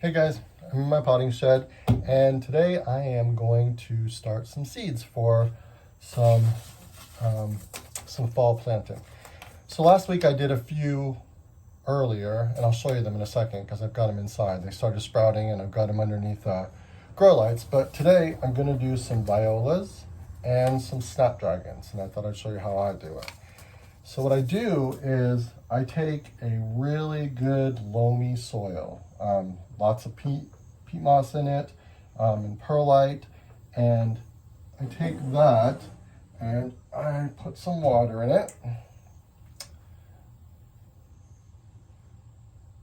Hey guys, I'm in my potting shed, and today I am going to start some seeds for some um, some fall planting. So last week I did a few earlier, and I'll show you them in a second because I've got them inside. They started sprouting, and I've got them underneath grow lights. But today I'm going to do some violas and some snapdragons, and I thought I'd show you how I do it. So what I do is I take a really good loamy soil, lots of peat moss in it, and perlite, and I take that and I put some water in it,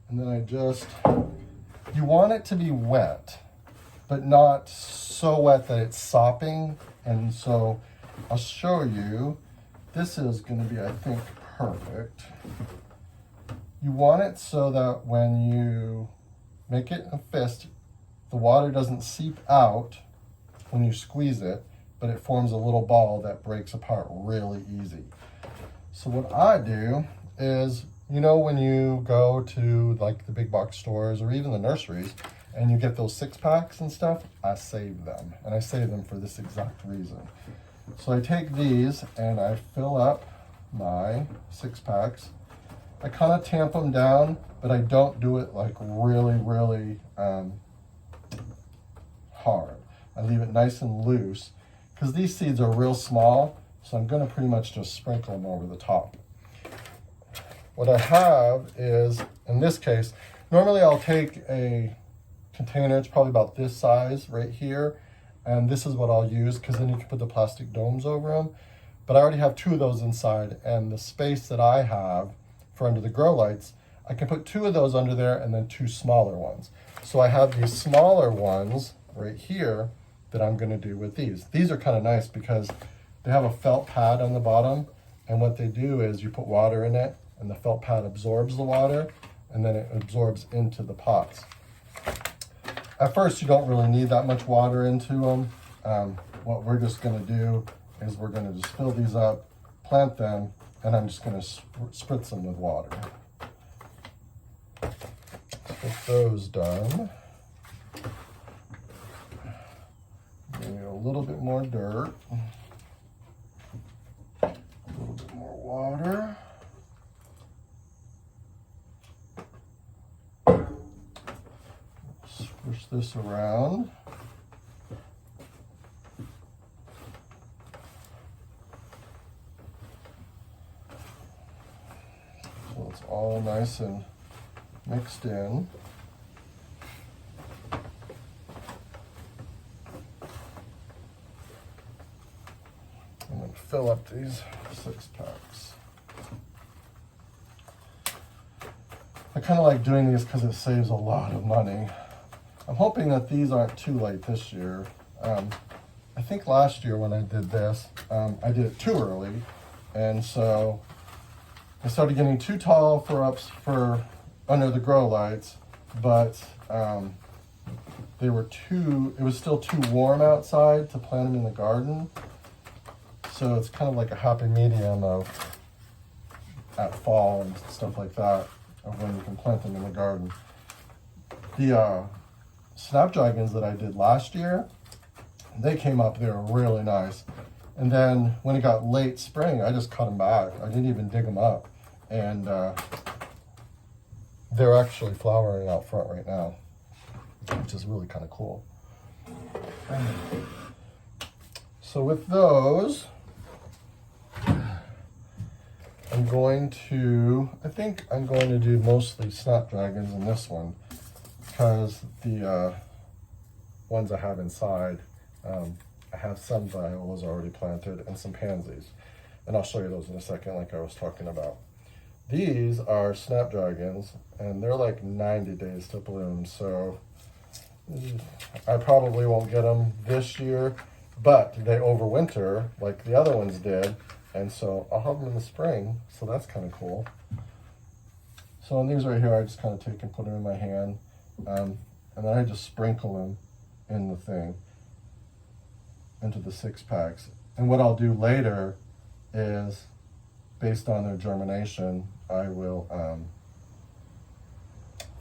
and then you want it to be wet, but not so wet that it's sopping, and so I'll show you. This is going to be, I think, perfect. You want it so that when you make it a fist, the water doesn't seep out when you squeeze it, but it forms a little ball that breaks apart really easy. So what I do is, when you go to like the big box stores or even the nurseries and you get those 6-packs and stuff, I save them. And I save them for this exact reason. So I take these and I fill up my 6-packs. I kind of tamp them down, but I don't do it like really hard. I leave it nice and loose because these seeds are real small, so I'm going to pretty much just sprinkle them over the top. What I have is, in this case, normally I'll take a container, it's probably about this size right here, and this is what I'll use because then you can put the plastic domes over them. But I already have 2 of those inside, and the space that I have for under the grow lights, I can put 2 of those under there and then 2 smaller ones. So I have these smaller ones right here that I'm going to do with these. These are kind of nice because they have a felt pad on the bottom, and what they do is you put water in it and the felt pad absorbs the water and then it absorbs into the pots. At first, you don't really need that much water into them. What we're just going to do is we're going to just fill these up, plant them, and I'm just going to spritz them with water. With those done, maybe a little bit more dirt, a little bit more water. Push this around. So it's all nice and mixed in. And then fill up these 6-packs. I kind of like doing these because it saves a lot of money. I'm hoping that these aren't too late this year. I think last year when I did this, I did it too early, and so I started getting too tall for under the grow lights, but it was still too warm outside to plant them in the garden. So it's kind of like a happy medium of at fall and stuff like that, of when you can plant them in the garden. The snapdragons that I did last year, they came up, they were really nice. And then when it got late spring, I just cut them back. I didn't even dig them up. And they're actually flowering out front right now, which is really kind of cool. So with those, I think I'm going to do mostly snapdragons in this one, because the ones I have inside, I have some violas already planted and some pansies. And I'll show you those in a second, like I was talking about. These are snapdragons, and they're like 90 days to bloom, so I probably won't get them this year, but they overwinter like the other ones did, and so I'll have them in the spring, so that's kind of cool. So on these right here, I just kind of take and put them in my hand, and then I just sprinkle them in the thing, into the 6-packs. And what I'll do later is, based on their germination, I will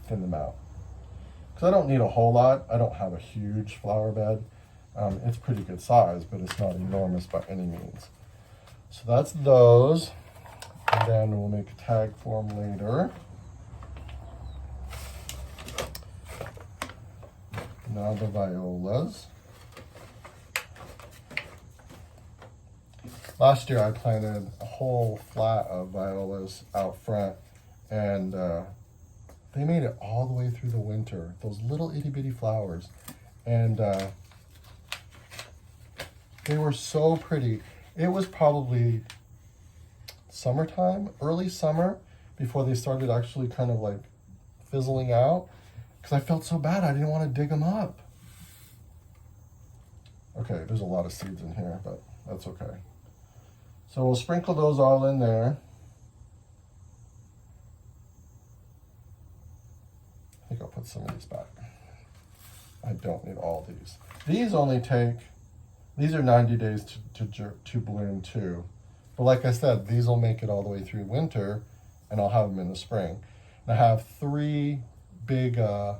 thin them out. Because because I don't need a whole lot. I don't have a huge flower bed. It's pretty good size, but it's not enormous by any means. So that's those. And then we'll make a tag for them later. Now the violas. Last year I planted a whole flat of violas out front, and they made it all the way through the winter. Those little itty bitty flowers. And they were so pretty. It was probably summertime, early summer, before they started actually kind of like fizzling out, because I felt so bad. I didn't want to dig them up. Okay, there's a lot of seeds in here, but that's okay. So we'll sprinkle those all in there. I think I'll put some of these back. I don't need all these. These only take, these are 90 days to bloom too. But like I said, these will make it all the way through winter, and I'll have them in the spring. And I have 3 big, I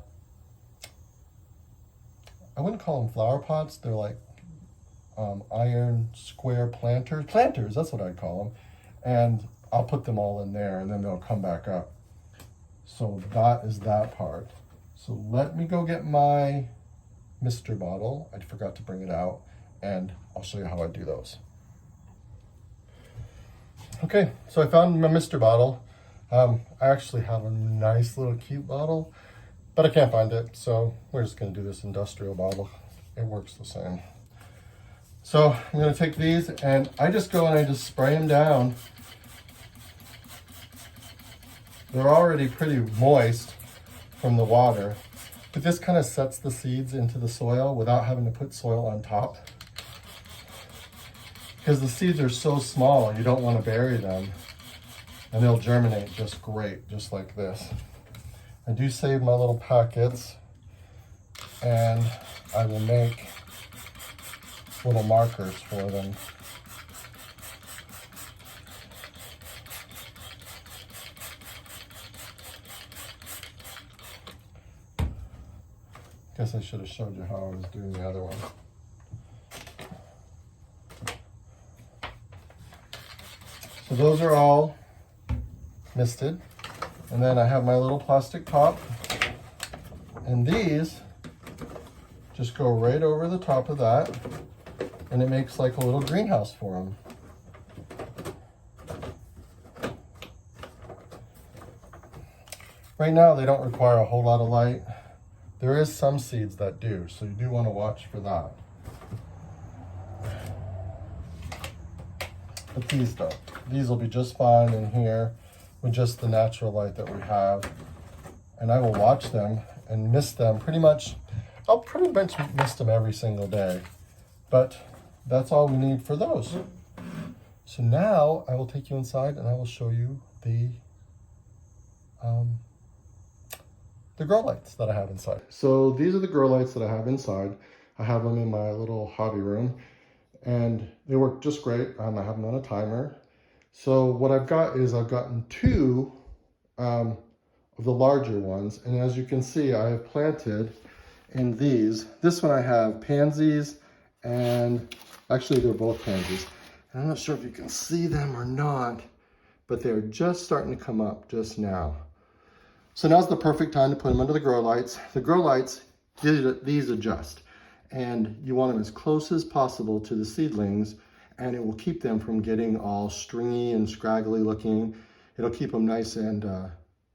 wouldn't call them flower pots. They're like iron square planters. Planters, that's what I'd call them. And I'll put them all in there, and then they'll come back up. So that is that part. So let me go get my mister bottle. I forgot to bring it out, and I'll show you how I do those. Okay, so I found my mister bottle. I actually have a nice little cute bottle, but I can't find it, so we're just gonna do this industrial bottle. It works the same. So I'm gonna take these, and I just go and I just spray them down. They're already pretty moist from the water, but this kind of sets the seeds into the soil without having to put soil on top. Because the seeds are so small, you don't want to bury them, and they'll germinate just great, just like this. I do save my little packets, and I will make little markers for them. Guess I should have showed you how I was doing the other one. So those are all misted. And then I have my little plastic top. And these just go right over the top of that. And it makes like a little greenhouse for them. Right now they don't require a whole lot of light. There is some seeds that do, so you do want to watch for that. But these don't. These will be just fine in here with just the natural light that we have. And I will watch them and mist them pretty much. I'll pretty much mist them every single day. But that's all we need for those. So now I will take you inside and I will show you the grow lights that I have inside. So these are the grow lights that I have inside. I have them in my little hobby room, and they work just great. I have them on a timer. So what I've got is I've gotten 2 of the larger ones, and as you can see, I have planted in these. This one I have pansies, and actually they're both pansies. And I'm not sure if you can see them or not, but they're just starting to come up just now. So now's the perfect time to put them under the grow lights. The grow lights, these adjust, and you want them as close as possible to the seedlings, and it will keep them from getting all stringy and scraggly looking. It'll keep them nice and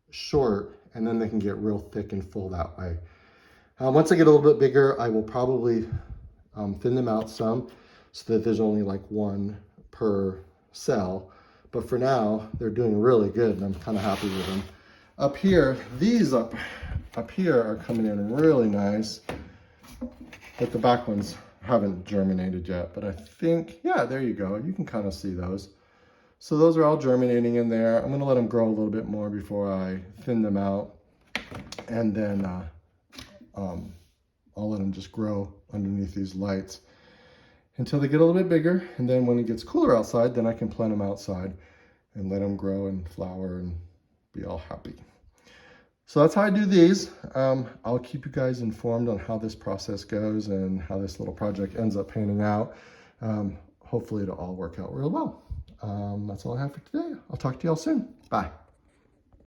short, and then they can get real thick and full that way. Once I get a little bit bigger, I will probably thin them out some so that there's only like 1 per cell. But for now, they're doing really good, and I'm kind of happy with them. Up here, these up here are coming in really nice, but the back ones haven't germinated yet. But I think, yeah, there you go. You can kind of see those. So those are all germinating in there. I'm going to let them grow a little bit more before I thin them out. And then I'll let them just grow underneath these lights until they get a little bit bigger. And then when it gets cooler outside, then I can plant them outside and let them grow and flower and be all happy. So that's how I do these. I'll keep you guys informed on how this process goes and how this little project ends up panning out. Hopefully it'll all work out real well. That's all I have for today. I'll talk to y'all soon. Bye.